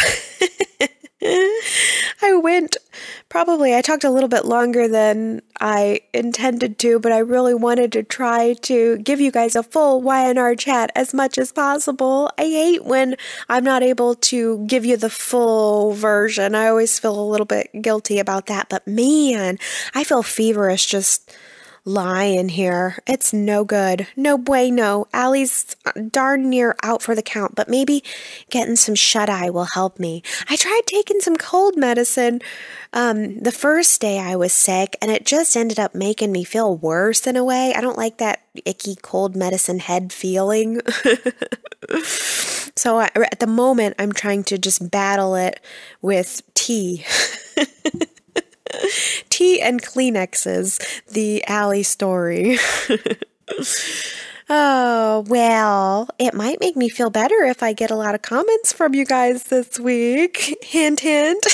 I talked a little bit longer than I intended to, but I really wanted to try to give you guys a full Y&R chat as much as possible. I hate when I'm not able to give you the full version. I always feel a little bit guilty about that, but man, I feel feverish just lie in here. It's no good. No bueno. Allie's darn near out for the count, but maybe getting some shut-eye will help me. I tried taking some cold medicine the first day I was sick, and it just ended up making me feel worse in a way. I don't like that icky cold medicine head feeling. So at the moment, I'm trying to just battle it with tea. Tea and Kleenexes, the Allie story. Oh, well, it might make me feel better if I get a lot of comments from you guys this week. Hint, hint.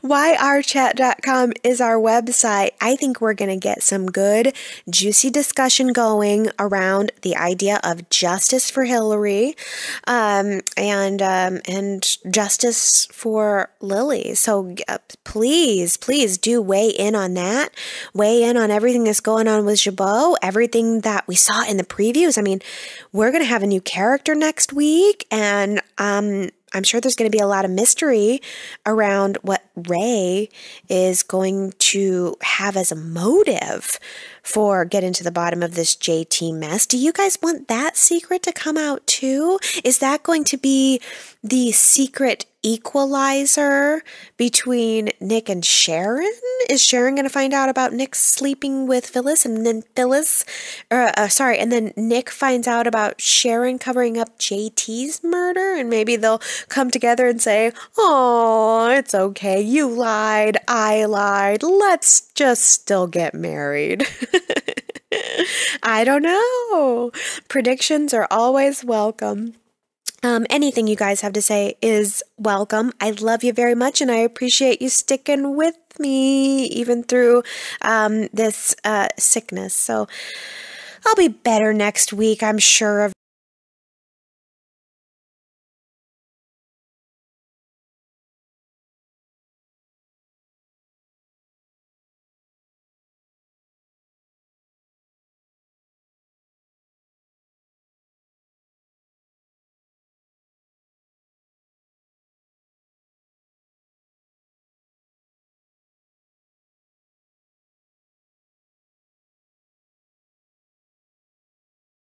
YRChat.com is our website. I think we're going to get some good, juicy discussion going around the idea of justice for Hillary, and justice for Lily. So please do weigh in on that. Weigh in on everything that's going on with Jabot, everything that we saw in the previews. I mean, we're going to have a new character next week, and I'm sure there's going to be a lot of mystery around what Ray is going to have as a motive for getting to the bottom of this JT mess. Do you guys want that secret to come out too? Is that going to be the secret equalizer between Nick and Sharon? Is Sharon going to find out about Nick sleeping with Phyllis, and then and then Nick finds out about Sharon covering up JT's murder, and maybe they'll come together and say, "Oh, it's okay. You lied. I lied. Let's just still get married." I don't know. Predictions are always welcome. Anything you guys have to say is welcome. I love you very much, and I appreciate you sticking with me even through this sickness. So I'll be better next week, I'm sure of